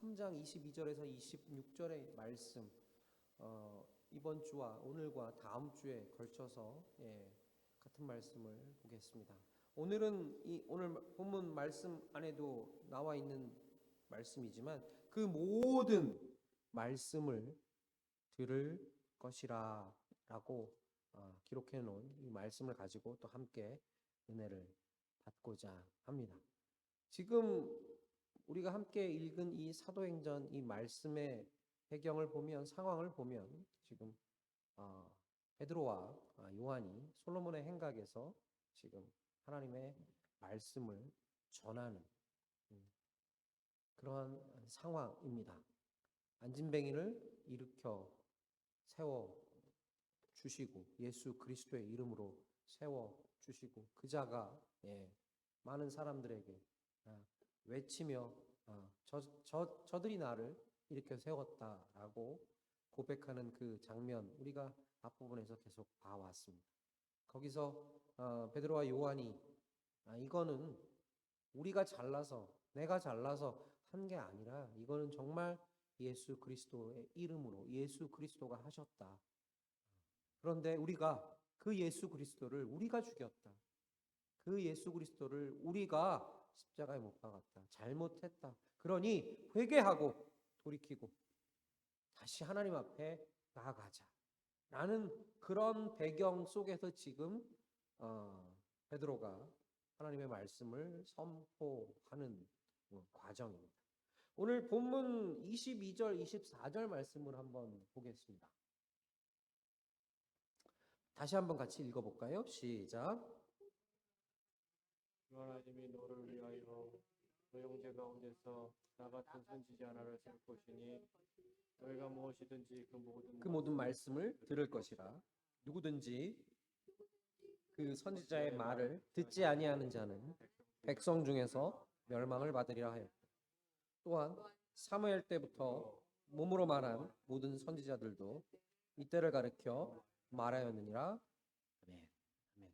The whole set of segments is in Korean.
3장 22절에서 26절의 말씀, 이번 주와 오늘과 다음 주에 걸쳐서 같은 말씀을 보겠습니다. 오늘은 오늘 본문 말씀 안에도 나와 있는 말씀이지만 그 모든 말씀을 들을 것이라 라고 기록해 놓은 이 말씀을 가지고 또 함께 은혜를 받고자 합니다. 지금 우리가 함께 읽은 이 사도행전 이 말씀의 배경을 보면, 상황을 보면 지금 베드로와 요한이 솔로몬의 행각에서 지금 하나님의 말씀을 전하는 그러한 상황입니다. 안진뱅이를 일으켜 세워 주시고 예수 그리스도의 이름으로 세워 주시고 그 자가 많은 사람들에게 외치며 저들이 나를 일으켜 세웠다라고 고백하는 그 장면, 우리가 앞부분에서 계속 봐왔습니다. 거기서 베드로와 요한이 이거는 우리가 잘나서, 내가 잘나서 한 게 아니라 이거는 정말 예수 그리스도의 이름으로 예수 그리스도가 하셨다. 그런데 우리가 그 예수 그리스도를 우리가 죽였다. 그 예수 그리스도를 우리가 십자가에 못 박았다. 잘못했다. 그러니 회개하고 돌이키고 다시 하나님 앞에 나아가자. 라는 그런 배경 속에서 지금 베드로가 하나님의 말씀을 선포하는 과정입니다. 오늘 본문 22절, 24절 말씀을 한번 보겠습니다. 다시 한번 같이 읽어볼까요? 시작. 주 하나님이 너를 위하여 너 형제 가운데서 나 같은 선지자 하나를 세울 것이니 너희가 무엇이든지 그 모든 말씀을 들을 것이라. 누구든지 그 선지자의 말을 듣지 아니하는 자는 백성 중에서 멸망을 받으리라 하였다. 또한 사무엘 때부터 몸으로 말한 모든 선지자들도 이때를 가리켜 말하였느니라. 아멘. 아멘.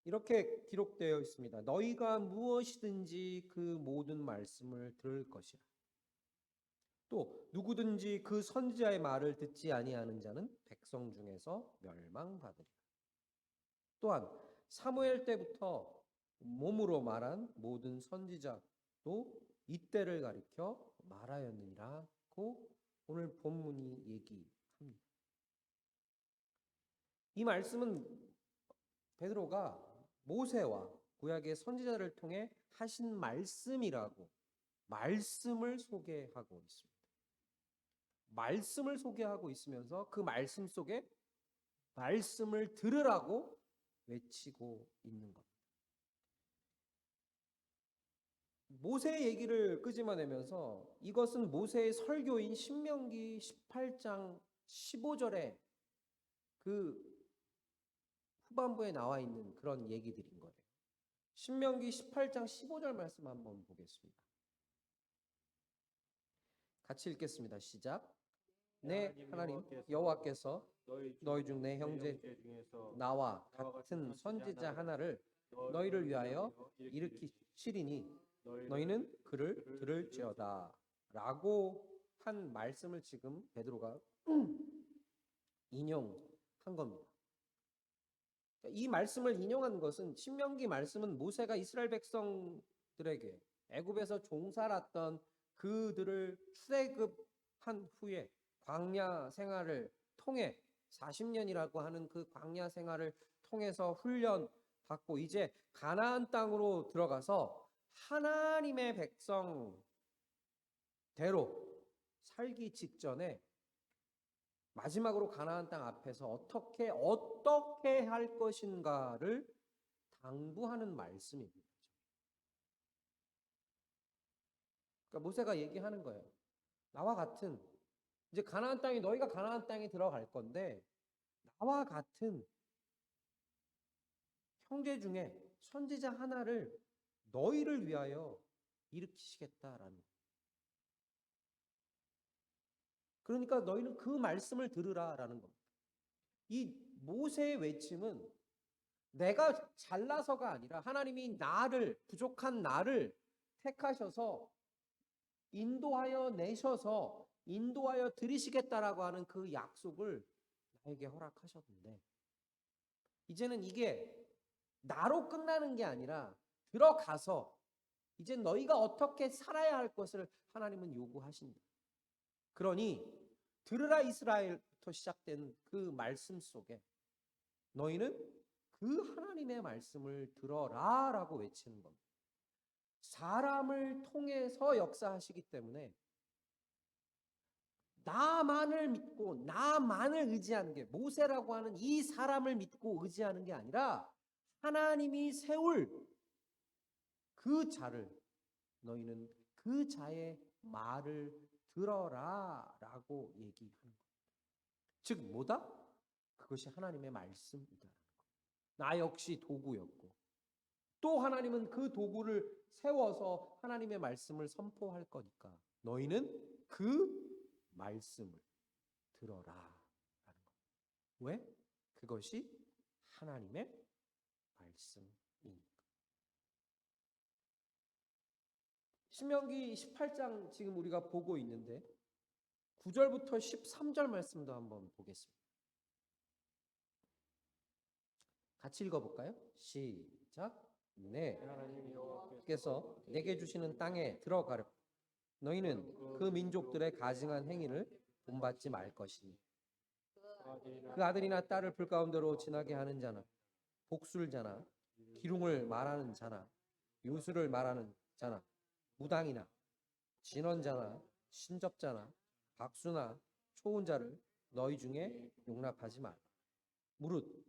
이렇게 기록되어 있습니다. 너희가 무엇이든지 그 모든 말씀을 들을 것이라. 또 누구든지 그 선지자의 말을 듣지 아니하는 자는 백성 중에서 멸망받으리라. 또한 사무엘 때부터 몸으로 말한 모든 선지자도 이때를 가리켜 말하였느니라고 오늘 본문이 얘기합니다. 이 말씀은 베드로가 모세와 구약의 선지자를 통해 하신 말씀이라고 말씀을 소개하고 있습니다. 말씀을 소개하고 있으면서 그 말씀 속에 말씀을 들으라고 외치고 있는 겁니다. 모세의 얘기를 끄집어내면서 이것은 모세의 설교인 신명기 18장 15절에 그 후반부에 나와 있는 그런 얘기들인 거예요. 신명기 18장 15절 말씀 한번 보겠습니다. 같이 읽겠습니다. 시작. 네, 하나님 여호와께서 너희 중 내 형제 나와 같은 선지자 하나를 너희를 위하여 일으키시리니 너희는 그를 들을지어다 라고 한 말씀을 지금 베드로가 인용한 겁니다. 이 말씀을 인용한 것은 신명기 말씀은 모세가 이스라엘 백성들에게 애굽에서 종살았던 그들을 출애굽한 후에 광야 생활을 통해 40년이라고 하는 그 광야 생활을 통해서 훈련 받고 이제 가나안 땅으로 들어가서 하나님의 백성대로 살기 직전에 마지막으로 가나안 땅 앞에서 어떻게 할 것인가를 당부하는 말씀입니다. 그러니까 모세가 얘기하는 거예요. 나와 같은 이제 가나안 땅에 너희가 가나안 땅에 들어갈 건데 나와 같은 형제 중에 선지자 하나를 너희를 위하여 일으키시겠다라는. 그러니까 너희는 그 말씀을 들으라라는 겁니다. 이 모세의 외침은 내가 잘나서가 아니라 하나님이 나를 부족한 나를 택하셔서 인도하여 내셔서 인도하여 들이시겠다라고 하는 그 약속을 나에게 허락하셨는데 이제는 이게 나로 끝나는 게 아니라 들어가서 이제 너희가 어떻게 살아야 할 것을 하나님은 요구하신다. 그러니 들으라 이스라엘부터 시작된 그 말씀 속에 너희는 그 하나님의 말씀을 들어라라고 외치는 겁니다. 사람을 통해서 역사하시기 때문에 나만을 믿고 나만을 의지하는 게 모세라고 하는 이 사람을 믿고 의지하는 게 아니라 하나님이 세울 그 자를 너희는 그 자의 말을 들어라라고 얘기하는 겁니다. 즉 뭐다? 그것이 하나님의 말씀이다. 나 역시 도구였고 또 하나님은 그 도구를 세워서 하나님의 말씀을 선포할 거니까 너희는 그 말씀을 들어라라는 것. 왜? 그것이 하나님의 말씀이니까. 신명기 18장 지금 우리가 보고 있는데 9절부터 13절 말씀도 한번 보겠습니다. 같이 읽어볼까요? 시작. 네, 하나님 여호와께서 내게 주시는 땅에 들어가려. 너희는 그 민족들의 가증한 행위를 본받지 말 것이니 그 아들이나 딸을 불 가운데로 지나게 하는 자나 복술자나 기륭을 말하는 자나 요술을 말하는 자나 무당이나 진언자나 신접자나 박수나 초혼자를 너희 중에 용납하지 말라. 무릇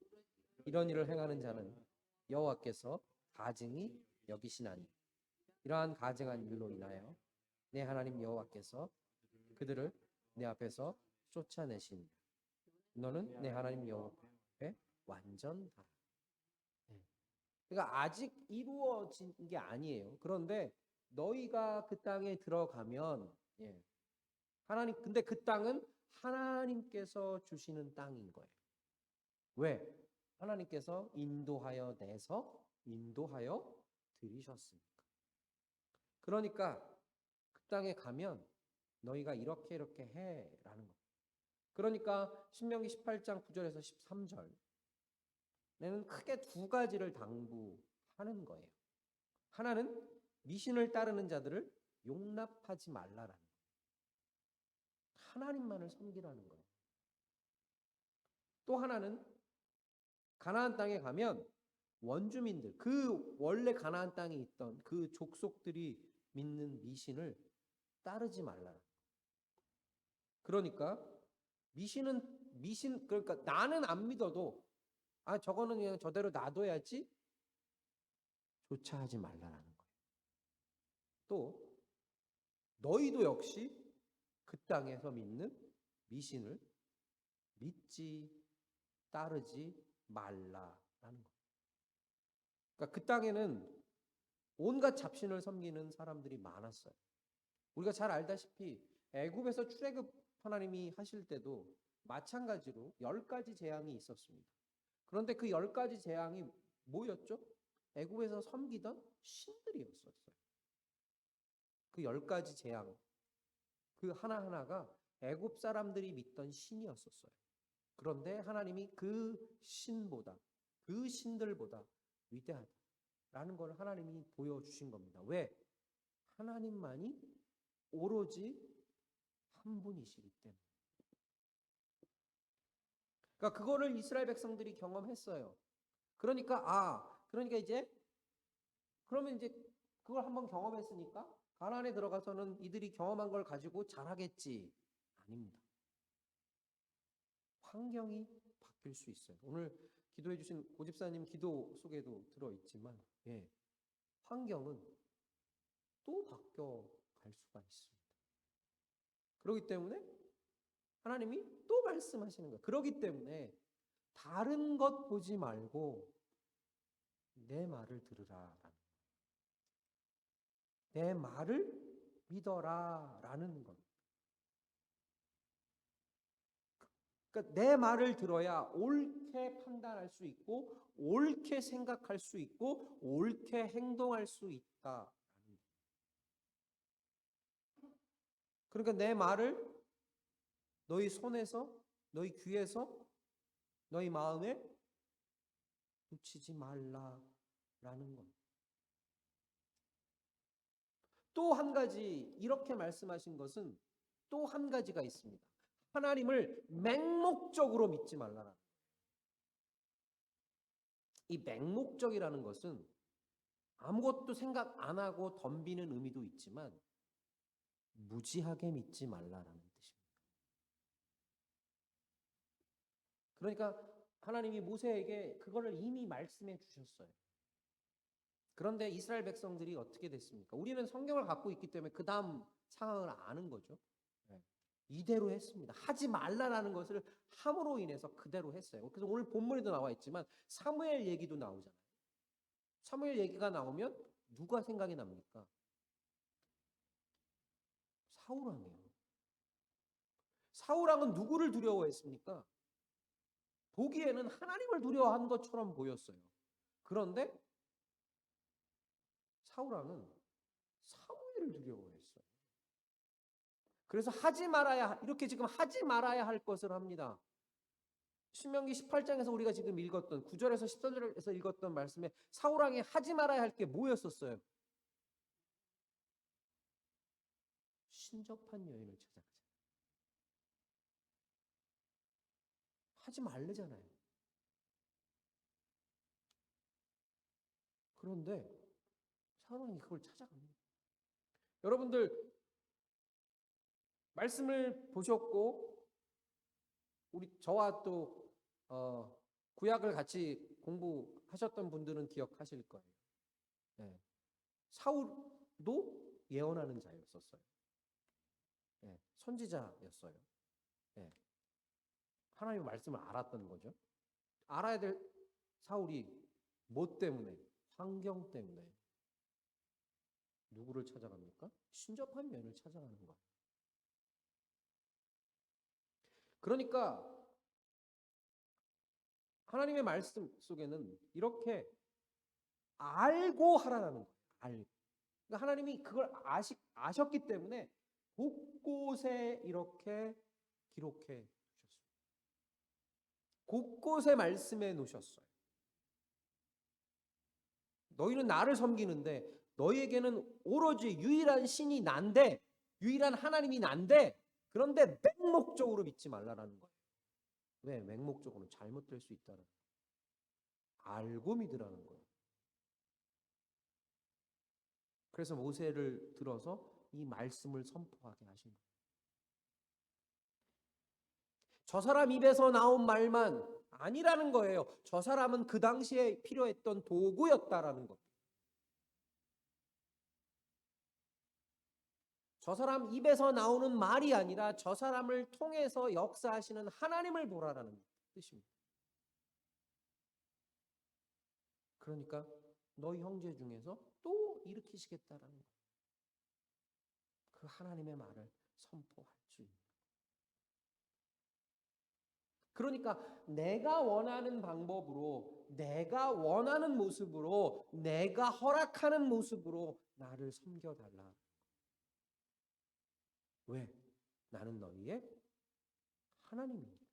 이런 일을 행하는 자는 여호와께서 가증히 여기시나니 이러한 가증한 일로 인하여 내 하나님 여호와께서 그들을 내 앞에서 쫓아내시니 너는 내 하나님 여호와 앞에 완전하라. 그러니까 아직 이루어진 게 아니에요. 그런데 너희가 그 땅에 들어가면 하나님 근데 그 땅은 하나님께서 주시는 땅인 거예요. 왜? 하나님께서 인도하여 내서 인도하여 들이셨으니까. 그러니까 그 땅에 가면 너희가 이렇게 해라는 거예요. 그러니까 신명기 18장 9절에서 13절에는 크게 두 가지를 당부하는 거예요. 하나는 미신을 따르는 자들을 용납하지 말라라는 거예요. 하나님만을 섬기라는 거예요. 또 하나는 가나안 땅에 가면 원주민들, 그 원래 가나안 땅에 있던 그 족속들이 믿는 미신을 따르지 말라라. 그러니까 미신 그러니까 나는 안 믿어도 저거는 그냥 저대로 놔둬야지 조차 하지 말라라는 거예요. 또 너희도 역시 그 땅에서 믿는 미신을 믿지 따르지 말라라는 거예요. 그러니까 그 땅에는 온갖 잡신을 섬기는 사람들이 많았어요. 우리가 잘 알다시피 애굽에서 출애굽 하나님이 하실 때도 마찬가지로 10가지 재앙이 있었습니다. 그런데 그 10가지 재앙이 뭐였죠? 애굽에서 섬기던 신들이었었어요. 그 10가지 재앙, 그 하나하나가 애굽 사람들이 믿던 신이었었어요. 그런데 하나님이 그 신보다, 그 신들보다 위대하다라는 걸 하나님이 보여주신 겁니다. 왜? 하나님만이 오로지 한 분이시기 때문에. 그러니까 그거를 이스라엘 백성들이 경험했어요. 그러니까 이제 그러면 이제 그걸 한번 경험했으니까 가나안에 들어가서는 이들이 경험한 걸 가지고 잘하겠지. 아닙니다. 환경이 바뀔 수 있어요. 오늘 기도해 주신 고집사님 기도 속에도 들어있지만 환경은 또 바뀌어갈 수가 있습니다. 그렇기 때문에 하나님이 또 말씀하시는 거예요. 그렇기 때문에 다른 것 보지 말고 내 말을 들으라. 내 말을 믿어라라는 것. 그러니까 내 말을 들어야 옳게 판단할 수 있고 옳게 생각할 수 있고 옳게 행동할 수 있다. 그러니까 내 말을 너희 손에서, 너희 귀에서, 너희 마음에 붙이지 말라라는 겁니다. 또 한 가지 이렇게 말씀하신 것은 또 한 가지가 있습니다. 하나님을 맹목적으로 믿지 말라라. 이 맹목적이라는 것은 아무것도 생각 안 하고 덤비는 의미도 있지만 무지하게 믿지 말라라는 뜻입니다. 그러니까 하나님이 모세에게 그거를 이미 말씀해 주셨어요. 그런데 이스라엘 백성들이 어떻게 됐습니까? 우리는 성경을 갖고 있기 때문에 그 다음 상황을 아는 거죠. 네. 이대로 했습니다. 하지 말라라는 것을 함으로 인해서 그대로 했어요. 그래서 오늘 본문에도 나와 있지만 사무엘 얘기도 나오잖아요. 사무엘 얘기가 나오면 누가 생각이 납니까? 사울왕이에요. 사울왕은 누구를 두려워했습니까? 보기에는 하나님을 두려워한 것처럼 보였어요. 그런데 사울왕은 사무엘을 두려워했어요. 그래서 이렇게 지금 하지 말아야 할 것을 합니다. 신명기 18장에서 우리가 지금 읽었던 9절에서 10절에서 읽었던 말씀에 사울왕이 하지 말아야 할 게 뭐였었어요? 신접한 여인을 찾아가자. 하지 말래잖아요. 그런데 사울왕이 그걸 찾아갑니다. 여러분들 말씀을 보셨고 저와 또 구약을 같이 공부하셨던 분들은 기억하실 거예요. 네. 사울도 예언하는 자였었어요. 네. 선지자였어요. 네. 하나님의 말씀을 알았던 거죠. 알아야 될 사울이 뭐 때문에? 환경 때문에 누구를 찾아갑니까? 신접한 여인을 찾아가는 거예요. 그러니까 하나님의 말씀 속에는 이렇게 알고 하라는 거예요. 그러니까 하나님이 그걸 아셨기 때문에 곳곳에 이렇게 기록해 두셨어요. 곳곳에 말씀해 놓으셨어요. 너희는 나를 섬기는데 너희에게는 오로지 유일한 신이 난데, 유일한 하나님이 난데, 그런데 맹목적으로 믿지 말라라는 거예요. 왜? 맹목적으로 잘못될 수 있다는 거예요. 알고 믿으라는 거예요. 그래서 모세를 들어서 이 말씀을 선포하게 하신 거예요. 저 사람 입에서 나온 말만 아니라는 거예요. 저 사람은 그 당시에 필요했던 도구였다라는 것. 저 사람 입에서 나오는 말이 아니라 저 사람을 통해서 역사하시는 하나님을 보라라는 뜻입니다. 그러니까 너희 형제 중에서 또 일으키시겠다라는 거예요. 그 하나님의 말을 선포할 수 있는. 그러니까 내가 원하는 방법으로, 내가 원하는 모습으로, 내가 허락하는 모습으로 나를 섬겨달라. 왜? 나는 너희의 하나님이니까.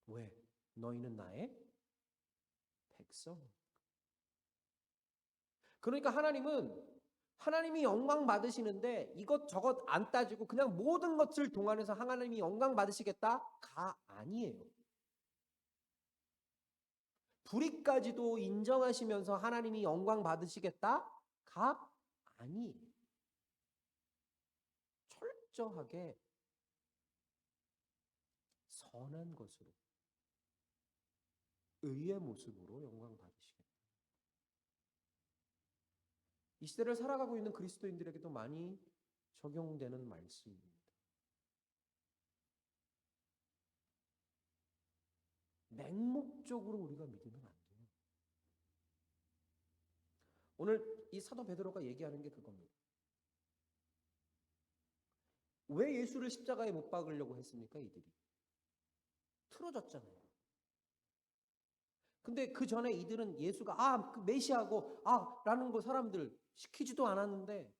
왜? 너희는 나의 백성. 그러니까 하나님이 영광 받으시는데 이것저것 안 따지고 그냥 모든 것을 동원해서 하나님이 영광 받으시겠다가 아니에요. 불의까지도 인정하시면서 하나님이 영광 받으시겠다가 아니에요. 철저하게 선한 것으로, 의의 모습으로 영광 받으시겠다. 이 시대를 살아가고 있는 그리스도인들에게도 많이 적용되는 말씀입니다. 맹목적으로 우리가 믿으면 안 돼요. 오늘 이 사도 베드로가 얘기하는 게 그겁니다. 왜 예수를 십자가에 못 박으려고 했습니까? 이들이 틀어졌잖아요. 근데 그 전에 이들은 예수가 그 메시아고 라는 거 사람들 시키지도 않았는데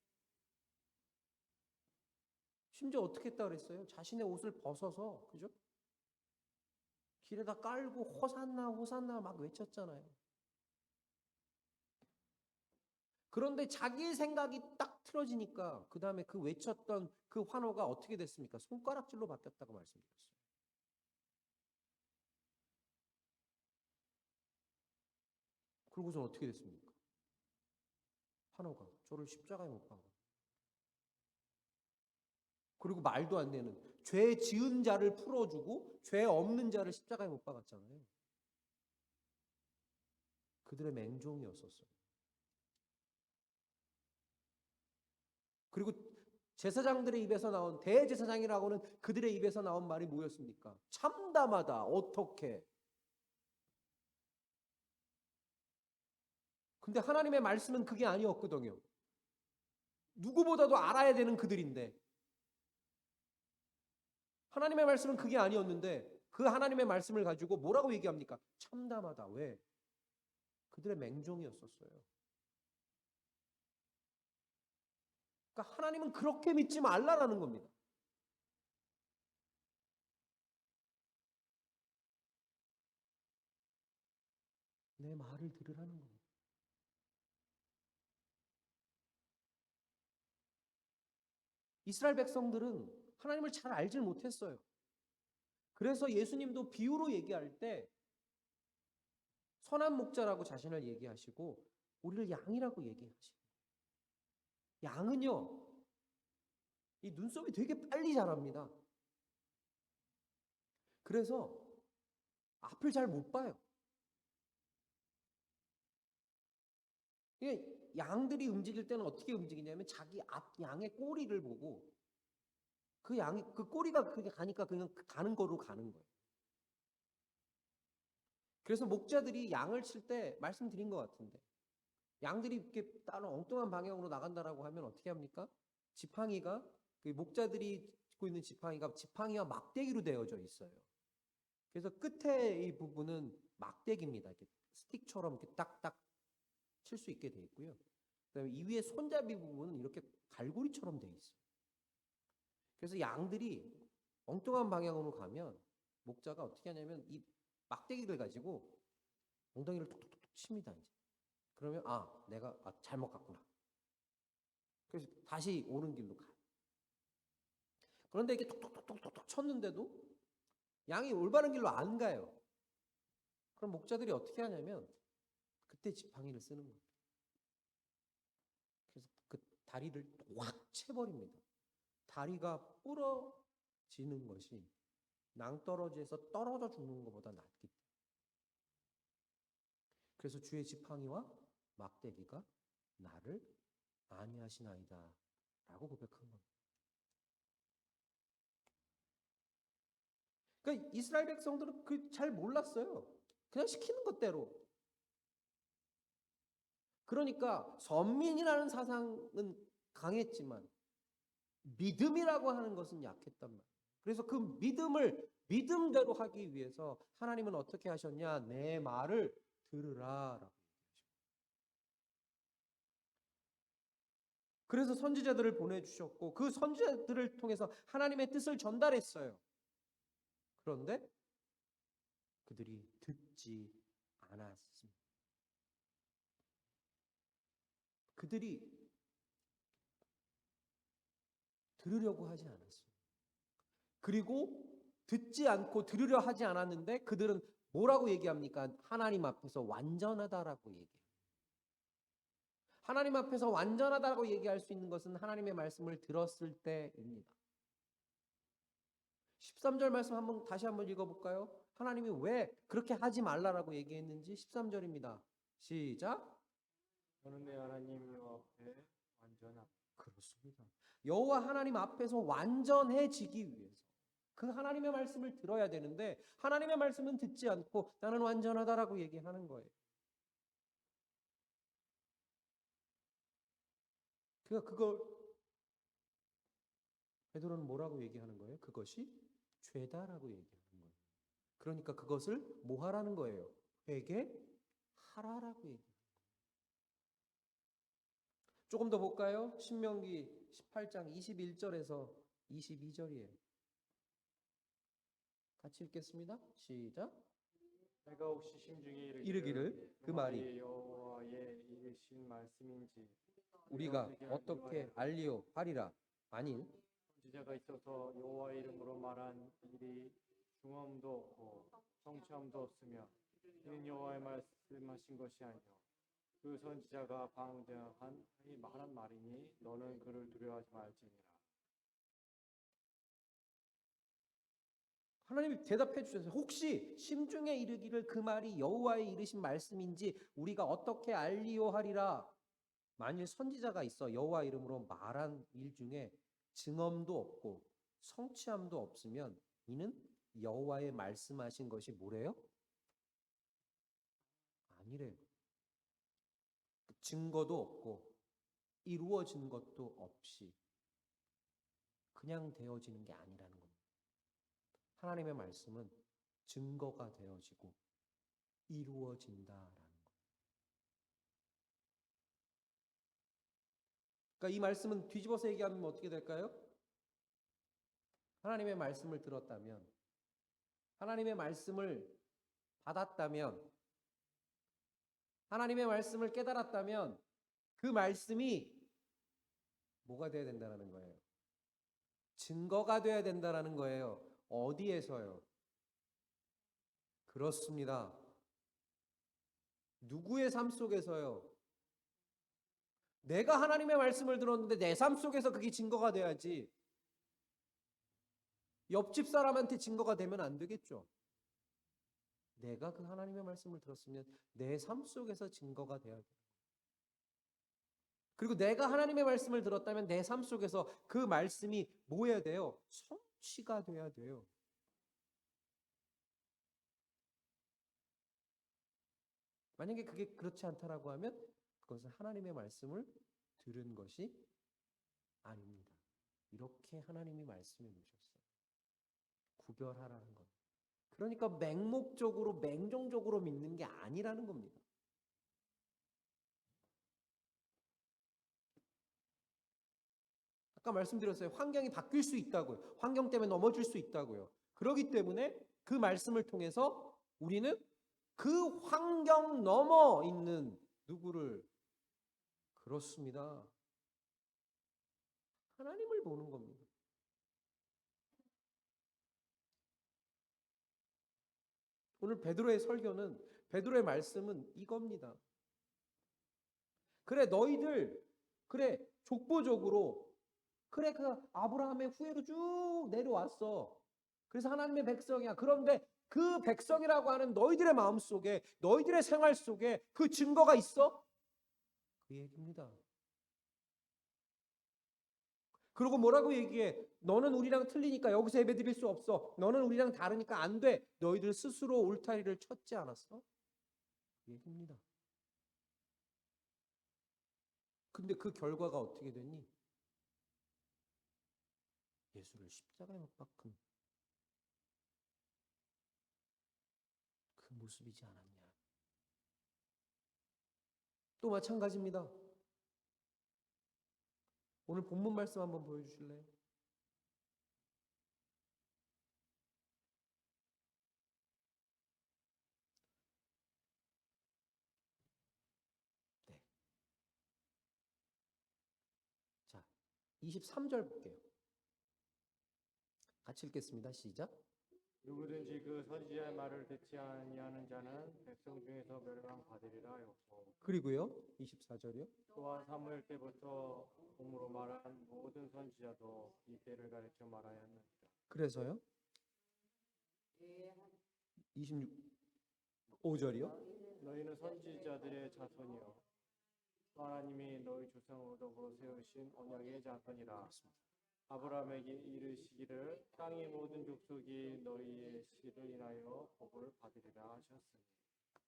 심지어 어떻게 했다 그랬어요? 자신의 옷을 벗어서, 그죠? 길에다 깔고 호산나 호산나 막 외쳤잖아요. 그런데 자기의 생각이 딱 틀어지니까 그 다음에 그 외쳤던 그 환호가 어떻게 됐습니까? 손가락질로 바뀌었다고 말씀드렸어요. 그러고서 어떻게 됐습니까? 환호가 저를 십자가에 못 박아. 그리고 말도 안 되는 죄 지은 자를 풀어주고 죄 없는 자를 십자가에 못 박았잖아요. 그들의 맹종이었었어요. 그리고 제사장들의 입에서 나온 대제사장이라고는 그들의 입에서 나온 말이 뭐였습니까? 참담하다. 어떻게? 근데 하나님의 말씀은 그게 아니었거든요. 누구보다도 알아야 되는 그들인데 하나님의 말씀은 그게 아니었는데 그 하나님의 말씀을 가지고 뭐라고 얘기합니까? 참담하다. 왜? 그들의 맹종이었었어요. 그러니까 하나님은 그렇게 믿지 말라라는 겁니다. 내 말을 들으라는 겁니다. 이스라엘 백성들은 하나님을 잘 알질 못했어요. 그래서 예수님도 비유로 얘기할 때 선한 목자라고 자신을 얘기하시고 우리를 양이라고 얘기하시고 양은요 이 눈썹이 되게 빨리 자랍니다. 그래서 앞을 잘 못 봐요. 이게 양들이 움직일 때는 어떻게 움직이냐면 자기 앞 양의 꼬리를 보고 그 양이 그 꼬리가 그게 가니까 그냥 가는 거로 가는 거예요. 그래서 목자들이 양을 칠 때 말씀드린 것 같은데 양들이 이렇게 다른 엉뚱한 방향으로 나간다라고 하면 어떻게 합니까? 지팡이가 그 목자들이 짚고 있는 지팡이와 막대기로 되어져 있어요. 그래서 끝에 이 부분은 막대기입니다. 이렇게 스틱처럼 이렇게 딱딱 칠 수 있게 돼 있고요. 그다음에 이 위에 손잡이 부분은 이렇게 갈고리처럼 돼 있어요. 그래서 양들이 엉뚱한 방향으로 가면 목자가 어떻게 하냐면 이 막대기를 가지고 엉덩이를 톡톡톡 칩니다. 이제. 그러면 내가 잘못 갔구나. 그래서 다시 오는 길로 가요. 그런데 이게 톡톡톡톡톡 쳤는데도 양이 올바른 길로 안 가요. 그럼 목자들이 어떻게 하냐면 그때 지팡이를 쓰는 거예요. 그래서 그 다리를 확 채버립니다. 다리가 부러지는 것이 낭떠러지에서 떨어져 죽는 것보다 낫기 때문에. 그래서 주의 지팡이와 막대기가 나를 안위하시나이다 라고 고백한 겁니다. 그러니까 이스라엘 백성들은 잘 몰랐어요. 그냥 시키는 것대로. 그러니까 선민이라는 사상은 강했지만 믿음이라고 하는 것은 약했단 말이에요. 그래서 그 믿음을 믿음대로 하기 위해서 하나님은 어떻게 하셨냐? 내 말을 들으라라고. 그래서 선지자들을 보내주셨고 그 선지자들을 통해서 하나님의 뜻을 전달했어요. 그런데 그들이 듣지 않았습니다. 그들이 들으려고 하지 않았어요. 그리고 듣지 않고 들으려 하지 않았는데 그들은 뭐라고 얘기합니까? 하나님 앞에서 완전하다라고 얘기해요. 하나님 앞에서 완전하다고 얘기할 수 있는 것은 하나님의 말씀을 들었을 때입니다. 13절 말씀 다시 한번 읽어볼까요? 하나님이 왜 그렇게 하지 말라라고 얘기했는지 13절입니다. 시작. 저는 내 하나님 여호와 앞에 완전하다. 그렇습니다. 여호와 하나님 앞에서 완전해지기 위해서 그 하나님의 말씀을 들어야 되는데 하나님의 말씀은 듣지 않고 나는 완전하다라고 얘기하는 거예요. 그러니까 그걸 베드로는 뭐라고 얘기하는 거예요? 그것이 죄다라고 얘기하는 거예요. 그러니까 그것을 뭐 하라는 거예요? 회개하라라고 얘기해요. 조금 더 볼까요? 신명기 18장 21절에서 22절이에요. 같이 읽겠습니다. 시작. 내가 혹시 심중에 이르기를 그 말이 여호와의 이르신 말씀인지 우리가 어떻게 알리오 하리라. 만일 선지자가 있어서 여호와의 이름으로 말한 일이 중함도 없고 성취함도 없으면 이는 여호와의 말씀하신 것이 아니요 그 선지자가 방정한 말한 말이니 너는 그를 두려워하지 말지니라. 하나님이 대답해 주셨어요. 혹시 심중에 이르기를 그 말이 여호와의 이르신 말씀인지 우리가 어떻게 알리오 하리라. 만일 선지자가 있어 여호와 이름으로 말한 일 중에 증언도 없고 성취함도 없으면 이는 여호와의 말씀하신 것이 뭐래요? 아니래요. 증거도 없고 이루어진 것도 없이 그냥 되어지는 게 아니라는 겁니다. 하나님의 말씀은 증거가 되어지고 이루어진다라는 거예요. 그러니까 이 말씀은 뒤집어서 얘기하면 어떻게 될까요? 하나님의 말씀을 들었다면, 하나님의 말씀을 받았다면, 하나님의 말씀을 깨달았다면 그 말씀이 뭐가 돼야 된다는 거예요? 증거가 돼야 된다는 거예요. 어디에서요? 그렇습니다. 누구의 삶 속에서요? 내가 하나님의 말씀을 들었는데 내 삶 속에서 그게 증거가 돼야지. 옆집 사람한테 증거가 되면 안 되겠죠. 내가 그 하나님의 말씀을 들었으면 내 삶 속에서 증거가 돼야 돼요. 그리고 내가 하나님의 말씀을 들었다면 내 삶 속에서 그 말씀이 뭐 해야 돼요? 성취가 돼야 돼요. 만약에 그게 그렇지 않다라고 하면 그것은 하나님의 말씀을 들은 것이 아닙니다. 이렇게 하나님이 말씀해 놓으셨어요. 구별하라는 것. 그러니까 맹목적으로 맹종적으로 믿는 게 아니라는 겁니다. 아까 말씀드렸어요. 환경이 바뀔 수 있다고요. 환경 때문에 넘어질 수 있다고요. 그렇기 때문에 그 말씀을 통해서 우리는 그 환경 넘어 있는 누구를 그렇습니다. 하나님을 보는 겁니다. 오늘 베드로의 설교는 베드로의 말씀은 이겁니다. 그래 너희들 그래 족보적으로 그래 그 아브라함의 후예로 쭉 내려왔어. 그래서 하나님의 백성이야. 그런데 그 백성이라고 하는 너희들의 마음 속에 너희들의 생활 속에 그 증거가 있어? 그 얘기입니다. 그리고 뭐라고 얘기해? 너는 우리랑 틀리니까 여기서 예배 드릴 수 없어. 너는 우리랑 다르니까 안 돼. 너희들 스스로 울타리를 쳤지 않았어? 그 얘기입니다. 근데 그 결과가 어떻게 됐니? 예수를 십자가에 못 박은 그 모습이지 않았냐. 또 마찬가지입니다. 오늘 본문 말씀 한번 보여주실래요? 네. 자, 23절 볼게요. 같이 읽겠습니다. 시작. 누구든지 그 선지자의 말을 듣지 아니하는 자는 백성 중에서 멸망받으리라 하였고 그리고요. 24절이요. 또한 사무엘 때부터 공으로 말한 모든 선지자도 이 때를 가르쳐 말하였느니라. 그래서요. 25절이요. 너희는 선지자들의 자손이요 하나님이 너희 조상으로 더불어 세우신 언약의 자손이라. 아브라함에게 이르시기를 땅의 모든 족속이 너희의 씨를 인하여 복을 받으리라 하셨으니.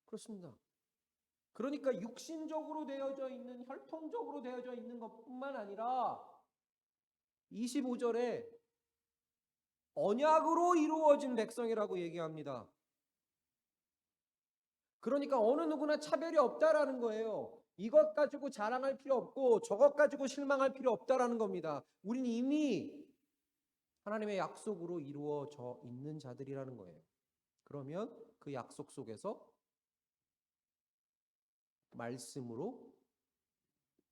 그렇습니다. 그러니까 육신적으로 되어져 있는 혈통적으로 되어져 있는 것뿐만 아니라 25절에 언약으로 이루어진 백성이라고 얘기합니다. 그러니까 어느 누구나 차별이 없다라는 거예요. 이것 가지고 자랑할 필요 없고 저것 가지고 실망할 필요 없다라는 겁니다. 우리는 이미 하나님의 약속으로 이루어져 있는 자들이라는 거예요. 그러면 그 약속 속에서 말씀으로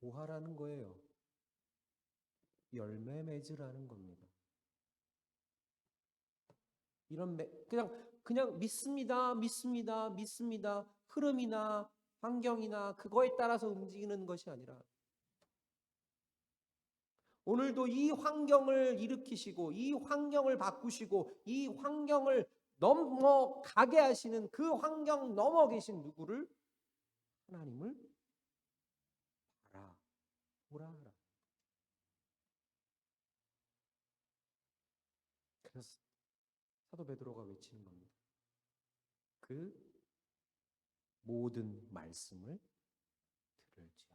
뭐 하라는 거예요? 열매 맺으라는 겁니다. 그냥 믿습니다. 흐름이나 환경이나 그거에 따라서 움직이는 것이 아니라 오늘도 이 환경을 일으키시고 이 환경을 바꾸시고 이 환경을 넘어가게 하시는 그 환경 넘어 계신 누구를? 하나님을 봐라, 보라 하라. 그래서 사도 베드로가 외치는 겁니다. 그 모든 말씀을 들을지어다.